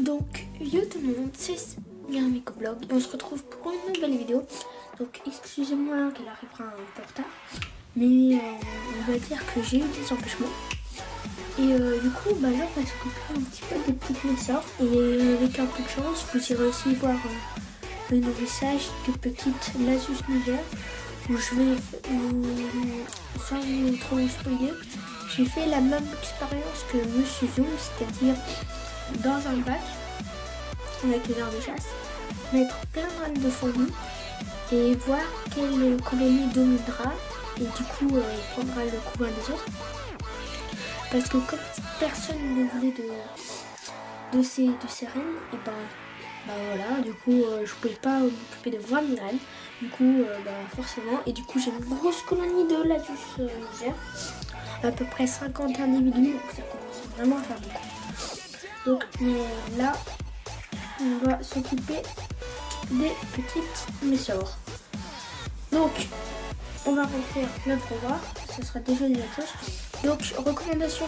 Donc, yo tout le monde, c'est Mycoblog et on se retrouve pour une nouvelle vidéo. Donc, excusez-moi qu'elle arrivera un peu en retard, mais on va dire que j'ai eu des empêchements. Et du coup, là, on va s'occuper un petit peu des petites méssors. Et avec un peu de chance, vous irez aussi voir le nourrissage de petites Lasus niger où je vais, sans trop vous spoiler, j'ai fait la même expérience que Monsieur Zoom, c'est-à-dire dans un bac avec une heure de chasse, mettre plein de graines de fourmis et voir quelle colonie dominera et du coup prendra le couvain des autres. Parce que comme personne ne voulait de ces reines, et voilà, du coup je pouvais pas m'occuper de 20 000 reines, du coup forcément, et du coup j'ai une grosse colonie de Lasus niger, à peu près 50 individus, donc ça commence vraiment à faire beaucoup. Donc là, on va s'occuper des petites méssors. Donc, on va refaire notre revoir, ce sera déjà une chose. Donc, recommandation,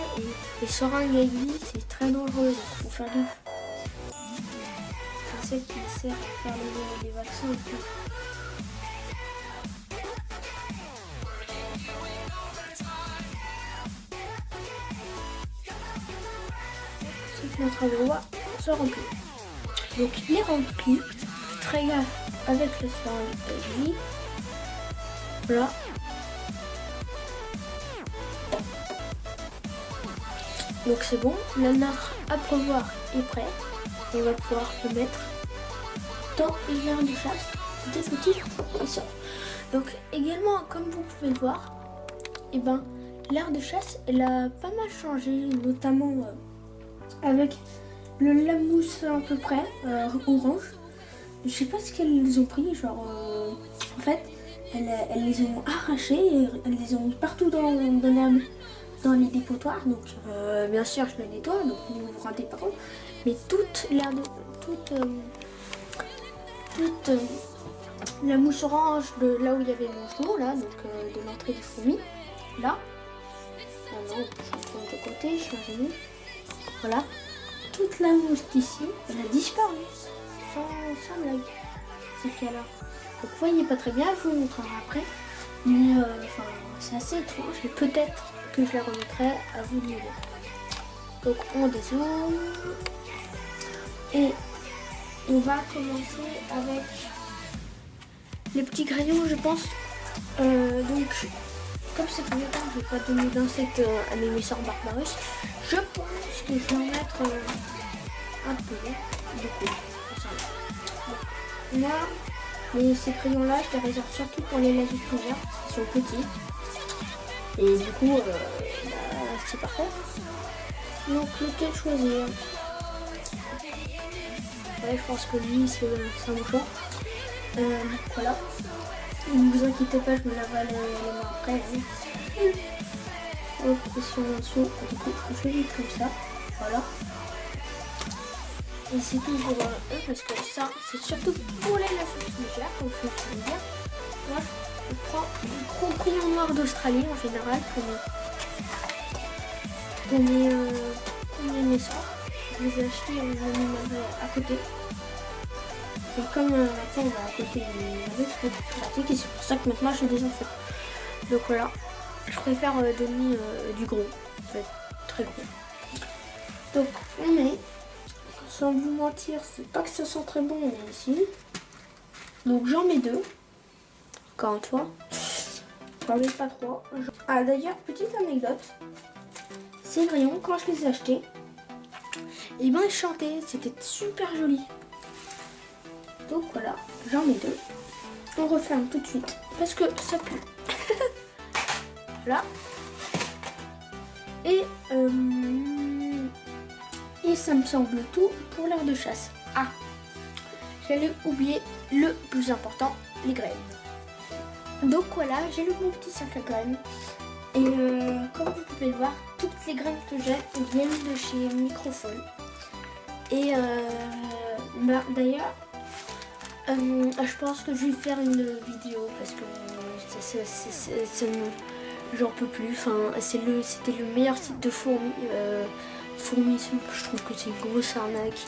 les seringues à aiguilles, c'est très dangereux, donc il faut faire gaffe. C'est celle qui sert à faire les vaccins et tout. C'est que notre revoir se remplit. Donc, il est rempli, très gaffe avec le seringue à aiguilles. Voilà. Donc c'est bon, notre abreuvoir est prêt. On va pouvoir le mettre dans l'aire de chasse des petits méssors. Donc également, comme vous pouvez le voir, l'aire de chasse elle a pas mal changé, notamment avec le lamousse à peu près orange. Je sais pas ce qu'elles ont pris, genre en fait elles les ont arrachées et elles les ont mis partout dans les dépotoirs. Donc bien sûr je le nettoie, donc ne vous rendez pas compte, mais toute la mousse orange de là où il y avait mon jour là, donc de l'entrée des fourmis, là maintenant je tourne de côté, je suis ingénue, voilà, toute la mousse d'ici elle a disparu sans blague, c'est fait là. Donc vous voyez pas très bien, je vous montrerai après, mais c'est assez étrange et peut-être que je la remettrai à vous de me dire. Donc on dézoome et on va commencer avec les petits crayons, je pense. Donc comme c'est le premier temps que je vais pas donner d'insectes à mes méssors Barbarus, je pense que je vais en mettre un peu, beaucoup. Là, ces crayons là je les réserve surtout pour les Lasus niger, ils sont petits et du coup c'est parfait. Donc lequel choisir? Ouais, je pense que lui c'est un mouchoir. Voilà, ne vous inquiétez pas, je me laverai les mains après. Hop, et si on en dessous, du coup je vais mettre comme ça, voilà. Et c'est tout pour eux, parce que ça, c'est surtout pour les Lasus niger, comme je peux dire. Moi, je prends un gros crayon noir d'Australie en général pour mes méssors. Je les ai achetés, je les ai mis à côté. Et comme maintenant on va à côté des autres, c'est plus pratique et c'est pour ça que maintenant je les désinfecte. Donc voilà, je préfère donner du gros, en fait, très gros. Donc on met, sans vous mentir, c'est pas que ça sent très bon, mais ici. Donc j'en mets 2. Encore une fois, j'en mets pas 3. Ah d'ailleurs, petite anecdote, ces crayons, quand je les ai achetés, ils chantaient, c'était super joli. Donc voilà, j'en mets 2. On referme tout de suite parce que ça pue. Voilà. Et ça me semble tout pour l'aire de chasse. Ah, j'allais oublier le plus important, les graines. Donc voilà, j'ai mon petit sac à graines. Et comme vous pouvez le voir, toutes les graines que j'ai viennent de chez Microfol. Et d'ailleurs, je pense que je vais faire une vidéo parce que j'en peux plus. Enfin, c'était le meilleur site de fourmis. Je trouve que c'est une grosse arnaque.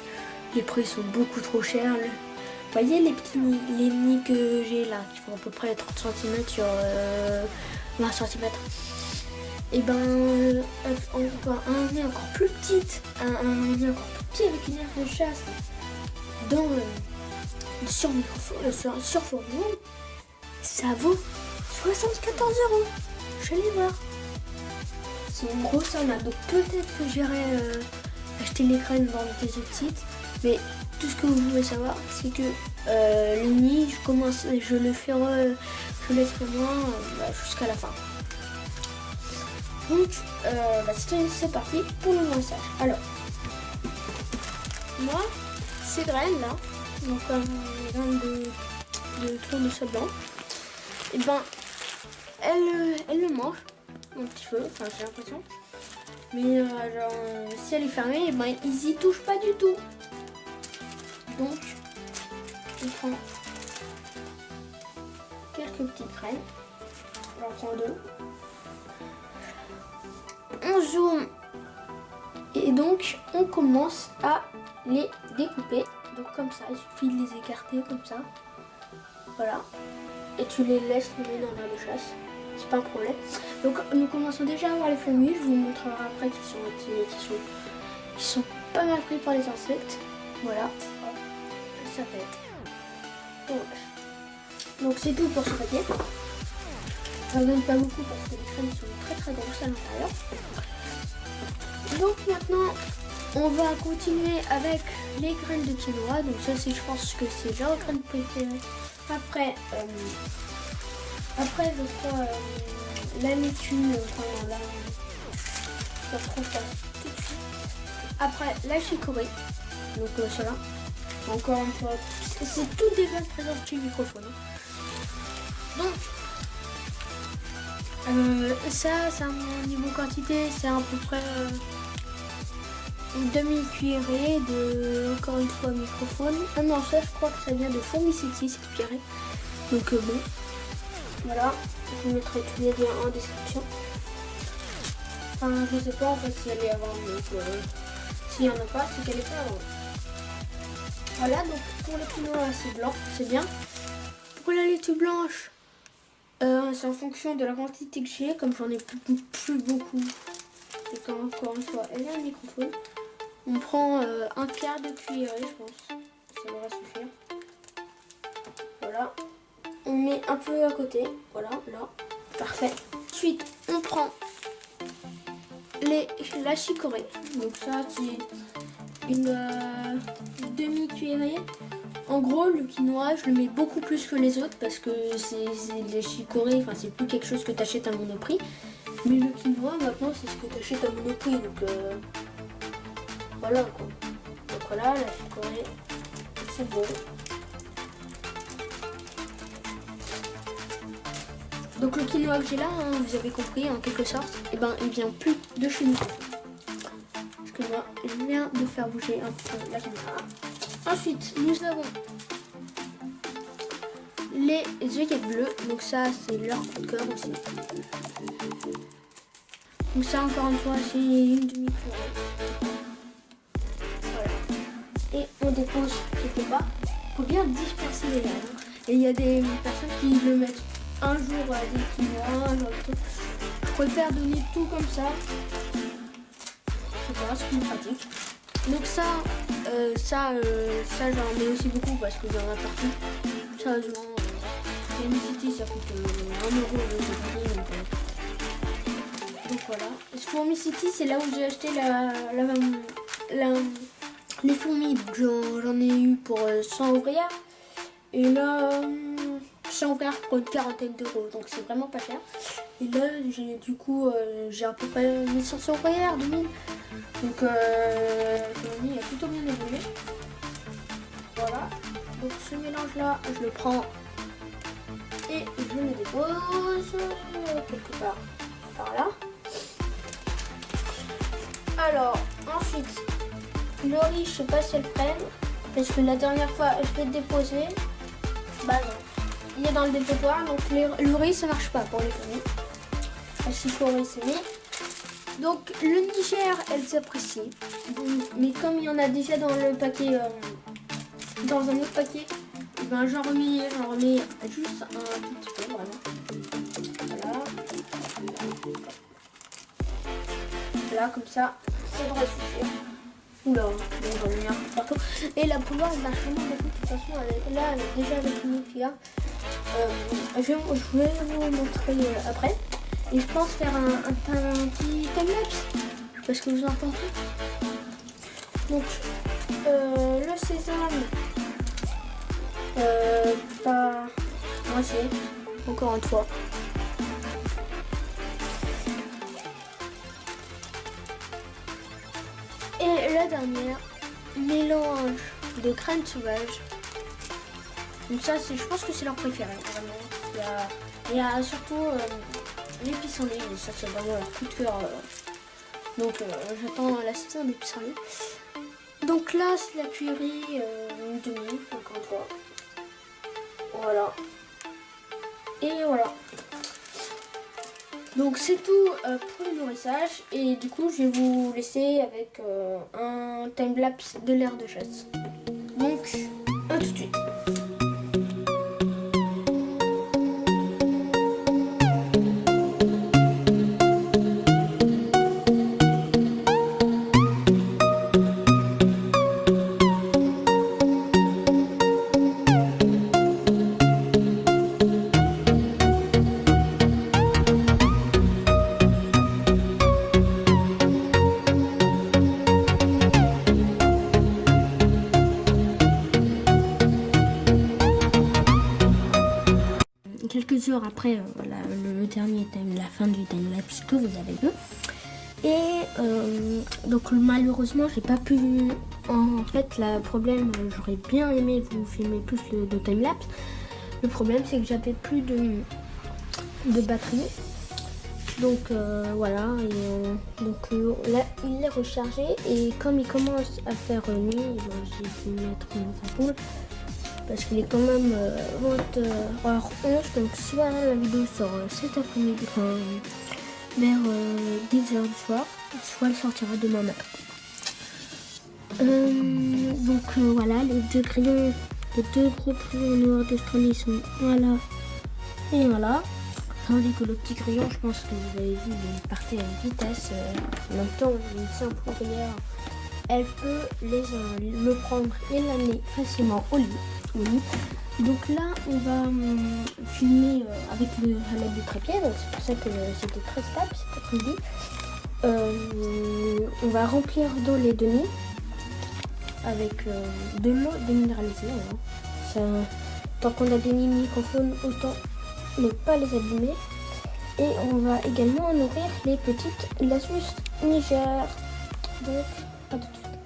Les prix sont beaucoup trop chers. Vous voyez les petits nids, les nids que j'ai là, qui font à peu près 30 cm sur 20 cm. Et ben, un nid encore plus petit, un nid encore plus petit avec une aire de chasse dans sur Formule, ça vaut 74 €. Je vais aller voir. C'est une grosse arnaque, donc peut-être que j'irai acheter les graines dans des autres sites. Mais tout ce que vous pouvez savoir, c'est que les nids, je laisserai moi jusqu'à la fin. Donc, c'est parti pour le message. Alors, moi, ces graines là, donc les graines de tournesol blanc, et ben, elles le mangent un petit peu, enfin j'ai l'impression. Mais si elle est fermée, et ben, ils y touchent pas du tout. Donc, je prends quelques petites graines. J'en prends 2. On zoome. Et donc, on commence à les découper. Donc comme ça, il suffit de les écarter comme ça. Voilà. Et tu les laisses tomber dans l'air de chasse. C'est pas un problème. Donc nous commençons déjà à voir les fourmis. Je vous montrerai après qui sont pas mal pris par les insectes. Voilà. Hop. Ça pète. Donc c'est tout pour ce paquet. Ça ne donne pas beaucoup parce que les crèmes sont très très grosses à l'intérieur. Donc maintenant on va continuer avec les graines de quinoa. Donc ça c'est, je pense que c'est leur graine préférée. Après je crois la laitue, je retrouve ça tout de suite. Après la chicorée. Donc cela. Encore une fois, c'est toutes des graines présentes chez le microphone. Donc ça c'est un niveau quantité, c'est à peu près une demi-cuillerée de, encore une fois, microphone. Ah non, ça je crois que ça vient de Formicity, cette cuillerée. Donc bon, voilà, je vous mettrai tous les liens en description. Enfin, je sais pas en fait si elle est avant, donc s'il n'y en a pas, c'est qu'elle est pas avant. Voilà, donc pour le quinoa c'est blanc, c'est bien. Pour la laitue blanche, c'est en fonction de la quantité que j'ai, comme j'en ai plus beaucoup. Et quand encore une fois, elle a un microphone. On prend un quart de cuillerée, je pense. Ça devrait suffire. Voilà. On met un peu à côté. Voilà, là. Parfait. Ensuite, on prend la chicorée. Donc ça, c'est une demi-cuillerée. En gros, le quinoa, je le mets beaucoup plus que les autres parce que c'est les chicorées, enfin c'est plus quelque chose que tu achètes à Monoprix. Mais le quinoa, maintenant, c'est ce que tu achètes à Monoprix. Donc voilà quoi. Donc voilà, la chicorée, c'est bon. Donc le quinoa que j'ai là, hein, vous avez compris en quelque sorte, et ben il vient plus de chez nous. Excusez-moi, je viens de faire bouger un peu la caméra. Ensuite, nous avons les œillets bleus. Donc ça, c'est leur coup de cœur aussi. Donc ça, encore une fois, c'est une demi-cuillerée. Voilà. Et on dépose quelque part. Il faut bien disperser les graines. Et il y a des personnes qui le mettent un jour à des quinoa, un jour à tout. Je préfère donner tout comme ça. C'est pas, c'est plus pratique. Donc ça j'en mets aussi beaucoup parce que j'en ai partout. Sérieusement, Formicity ça coûte 1 € le prix. Donc voilà. Formicity c'est là où j'ai acheté les fourmis. Donc j'en ai eu pour 100 ouvrières. Et là 100 ouvrières pour une quarantaine d'euros. Donc c'est vraiment pas cher. Et là j'ai à peu près 1500 ouvrières, 2000. Donc l'économie a plutôt bien évolué. Voilà. Donc ce mélange là, je le prends et je le dépose quelque part par là. Alors ensuite, le riz, je sais pas si elle prenne parce que la dernière fois je l'ai déposé. Bah non. Il est dans le dépotoir, donc le riz ça marche pas pour les fourmis. La chicorée c'est mis. Donc le Niger, elle s'apprécie. Mais comme il y en a déjà dans le paquet, dans un autre paquet, ben j'en remets juste un tout petit peu, vraiment. Voilà. Là, comme ça devrait suffire. Oula, j'en ai mis un peu partout. Et la bouilloire, elle marche vraiment beaucoup. De toute façon, elle est déjà avec une fille. Je vais vous montrer après. Et je pense faire un petit time-lapse. Parce que vous en pensez. Donc, le sésame, pas moitié, encore une fois. Et la dernière, mélange de crème sauvage. Donc ça, je pense que c'est leur préféré, vraiment. Il y a surtout les pissenlits, et ça c'est vraiment leur coup de cœur. Donc j'attends la saison des pissenlits. Donc là, c'est la purée une demi, encore une fois. Voilà. Et voilà. Donc c'est tout pour le nourrissage. Et du coup, je vais vous laisser avec un time-lapse de l'air de chasse. Donc, à tout de suite. Quelques heures après voilà, le dernier time, la fin du time-lapse que vous avez vu. Et donc malheureusement j'ai pas pu, en fait le problème, j'aurais bien aimé vous filmer plus de time-lapse. Le problème c'est que j'avais plus de batterie. Donc voilà, et donc là il est rechargé et comme il commence à faire nuit, j'ai dû mettre une ampoule. Parce qu'il est quand même 20h11, donc soit la vidéo sort cet après-midi, enfin, vers 10h du soir, soit elle sortira demain matin. Donc voilà, les deux gros crayons noirs d'Australie sont voilà et voilà. Tandis que le petit crayon, je pense que vous avez vu, il partait à une vitesse. En même temps, une simple ouvrière, elle peut le prendre et l'amener facilement au lit. Oui. Donc là, on va filmer avec à l'aide du trépied, donc c'est pour ça que c'était très stable cet après-midi. On va remplir d'eau les deux nids avec de l'eau déminéralisée. Hein. Ça, tant qu'on a des nids microphones, autant ne pas les abîmer. Et on va également nourrir les petites Lassus Niger. Donc, à tout de suite.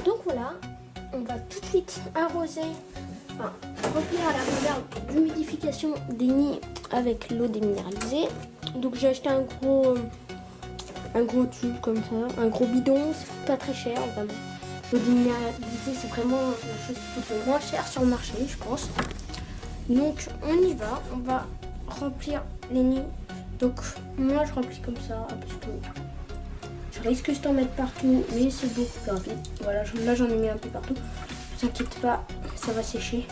Donc voilà. On va tout de suite arroser, enfin remplir à la réserve d'humidification des nids avec l'eau déminéralisée. Donc j'ai acheté un gros tube comme ça, un gros bidon, c'est pas très cher vraiment. L'eau déminéralisée c'est vraiment la chose qui coûte le moins cher sur le marché je pense. Donc on y va, on va remplir les nids. Donc moi je remplis comme ça parce que je risque de t'en mettre partout, mais c'est beaucoup plus rapide. Voilà, là j'en ai mis un peu partout. Ne vous inquiétez pas, ça va sécher.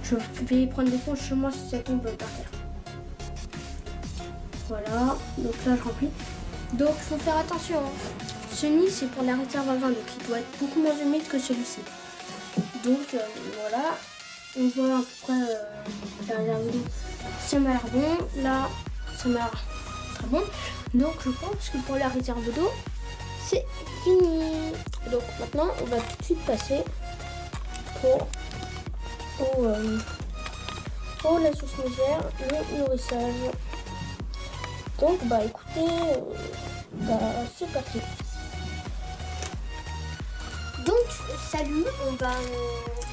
Je vais prendre l'éponge chez moi si ça tombe par terre. Voilà, donc là je remplis. Donc il faut faire attention. Hein. Ce nid c'est pour la réserve à vin, donc il doit être beaucoup moins humide que celui-ci. Donc voilà, on voit à peu près la réserve d'eau. Ça m'a l'air bon, là ça m'a l'air très bon. Donc je pense que pour la réserve d'eau, c'est fini. Donc maintenant, on va tout de suite passer au Lassus Niger, le nourrissage. Donc bah écoutez, c'est parti. Donc salut, on va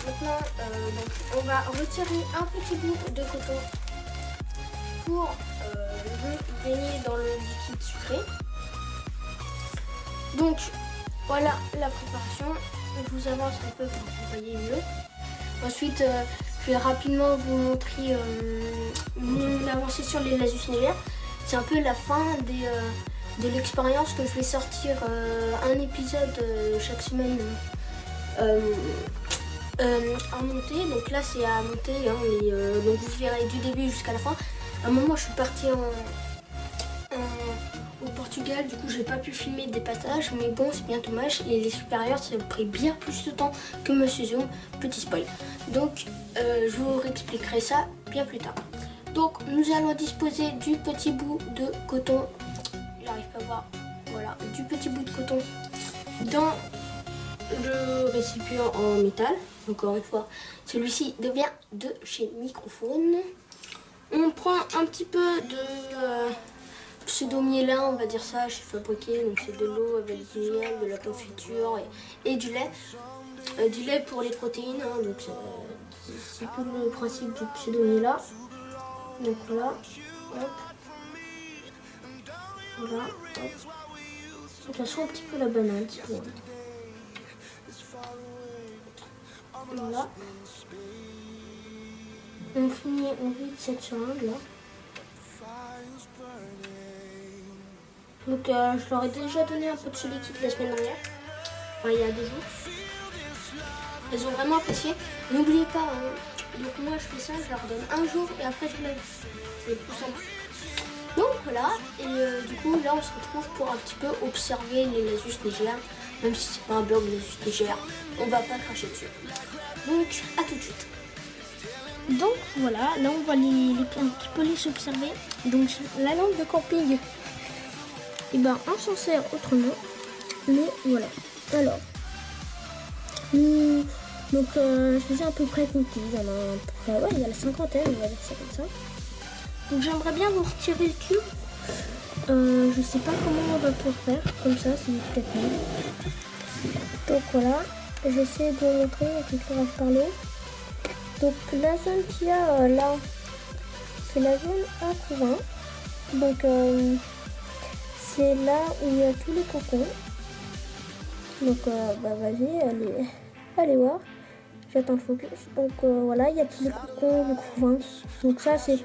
maintenant donc, on va retirer un petit bout de coton pour le baigner dans le liquide sucré. Donc voilà la préparation. Je vous avance un peu pour que vous voyez mieux. Ensuite, je vais rapidement vous montrer mon avancée sur les Lassus Niger. c'est un peu la fin de l'expérience que je vais sortir un épisode chaque semaine à monter. Donc là c'est à monter, hein, mais donc vous verrez du début jusqu'à la fin. À un moment je suis partie au Portugal, du coup j'ai pas pu filmer des passages, mais bon c'est bien dommage. Et les supérieurs ça a pris bien plus de temps que Monsieur Zoom, petit spoil. Donc je vous réexpliquerai ça bien plus tard. Donc nous allons disposer du petit bout de coton, j'arrive pas à voir, voilà, du petit bout de coton dans le récipient en métal. Encore une fois, celui-ci devient de chez Microphone. On prend un petit peu de pseudo-mielin, on va dire ça, chez Fabriqué. Donc c'est de l'eau avec du miel, de la confiture et du lait. Du lait pour les protéines, hein, donc c'est tout le principe du pseudo-mielin. Donc voilà, hop, voilà, hop. Donc ça sent un petit peu la banane, c'est bon. Voilà. On vide cette seringue là. Donc je leur ai déjà donné un peu de ce liquide la semaine dernière, enfin il y a 2 jours. Elles ont vraiment apprécié. N'oubliez pas, hein, donc moi je fais ça, je leur donne un jour et après je lève. C'est plus simple. Donc voilà, et du coup là on se retrouve pour un petit peu observer les Lasus légères. Même si c'est pas un blog Lasus légère, on va pas cracher dessus. Donc à tout de suite. Donc voilà, là on va un petit peu les observer. Donc la lampe de camping, et ben on s'en sert autrement. Mais voilà. Alors, donc je les ai à peu près comptés. Il y en a à peu près, ouais, il y a la cinquantaine, on va dire ça comme ça. Donc j'aimerais bien vous retirer le tube. Je sais pas comment on va pouvoir faire. Comme ça, c'est peut-être mieux. Donc voilà, j'essaie de vous montrer avec l'éclairage par l'eau. Donc la zone qu'il y a là, c'est la zone à couvain. Donc c'est là où il y a tous les cocons. Donc bah vas-y, allez voir. J'attends le focus. Donc voilà, il y a tous les cocons, le couvain. Donc ça c'est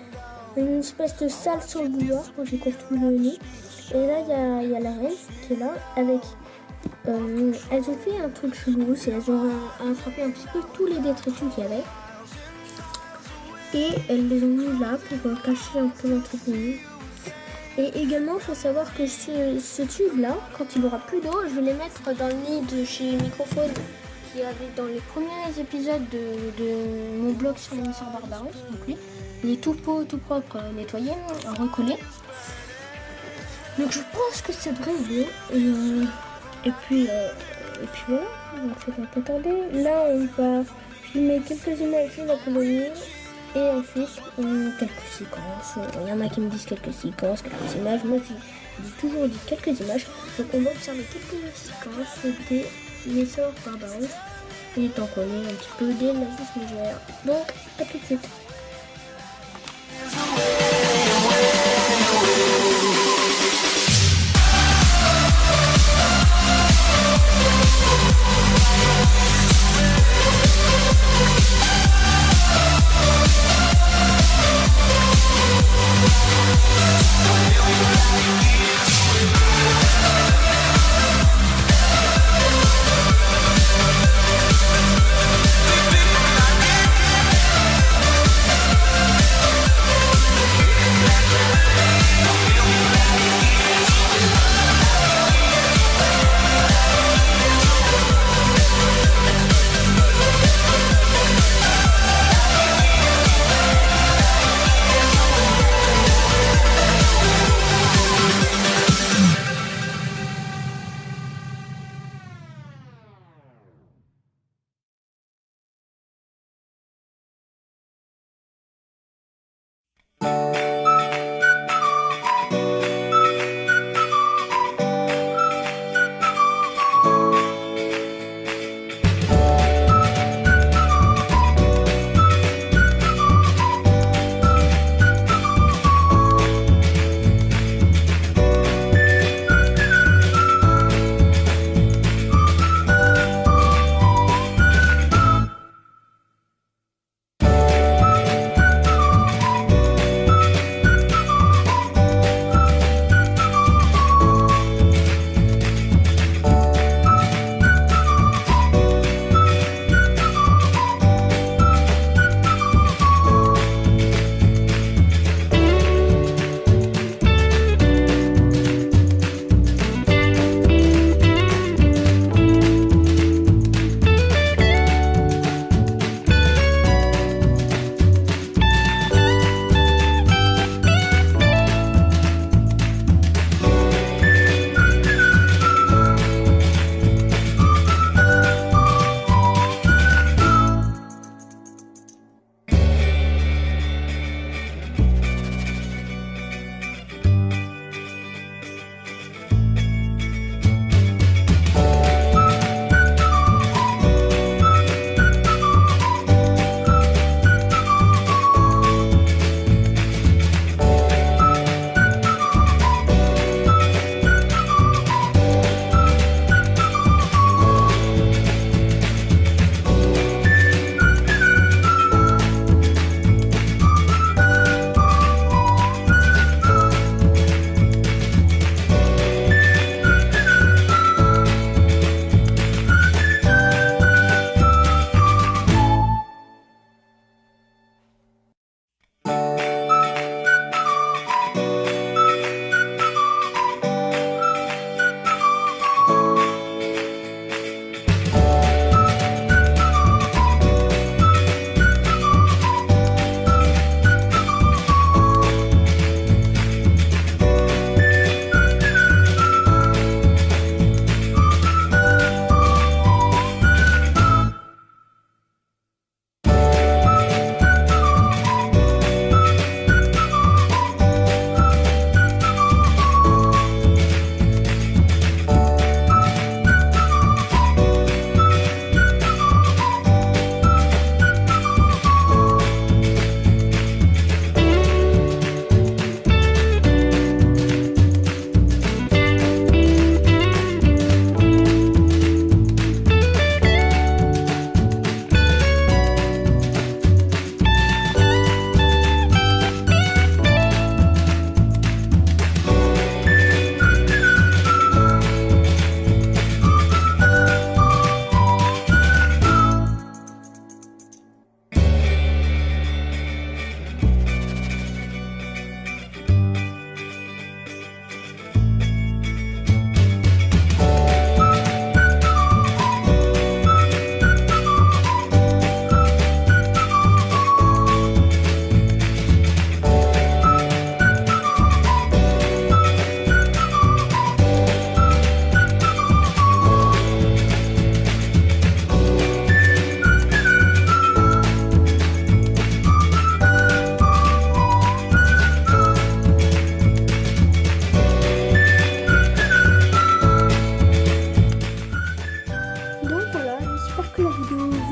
une espèce de salle sur le bouillard quand j'ai construit le nid. Et là il y a la reine qui est là avec... elles ont fait un truc chelou, elles ont attrapé un petit peu tous les détritus qu'il y avait. Et elles les ont mis là pour cacher un peu l'entrée de nid. Et également, il faut savoir que ce tube-là, quand il aura plus d'eau, je vais les mettre dans le nid de chez Microphone qui avait dans les premiers épisodes de mon blog sur l'émission Barbaros. Donc lui, il est tout beau, tout propre, nettoyé, recollé. Donc je pense que ça devrait aider. Et puis voilà, donc ça va pas tarder. Là, on va filmer quelques images de la colonie. Et ensuite, quelques séquences. Il y en a qui me disent quelques séquences, quelques images. Moi, j'ai toujours dit quelques images. Donc, on va observer quelques séquences des naisseurs Barbaros. Et tant qu'on est un petit peu des Lasus légères. Donc, à tout de suite.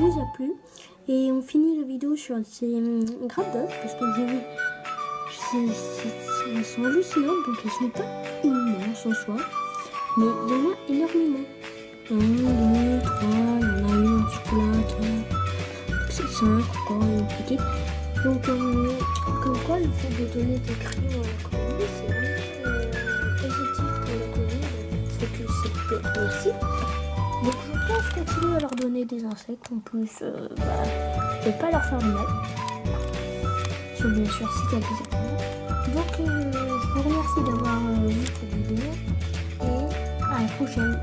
vous a plu. Et on finit la vidéo sur ces grappes parce que elles sont hallucinantes, donc elles sont pas immenses en soi, mais il y en a énormément. 1, 2, 3, il y en a une en chocolat, 4, 5, encore une petite. Donc comme quoi le fait de donner des crayons à la colonie, c'est vraiment positif pour la colonie, donc il faut que s'il vous plaît, merci. Donc je pense continuer à leur donner des insectes, en plus je vais pas leur faire de mal. Sauf bien sûr si t'as des amis. Donc je vous remercie d'avoir vu cette vidéo et à la prochaine.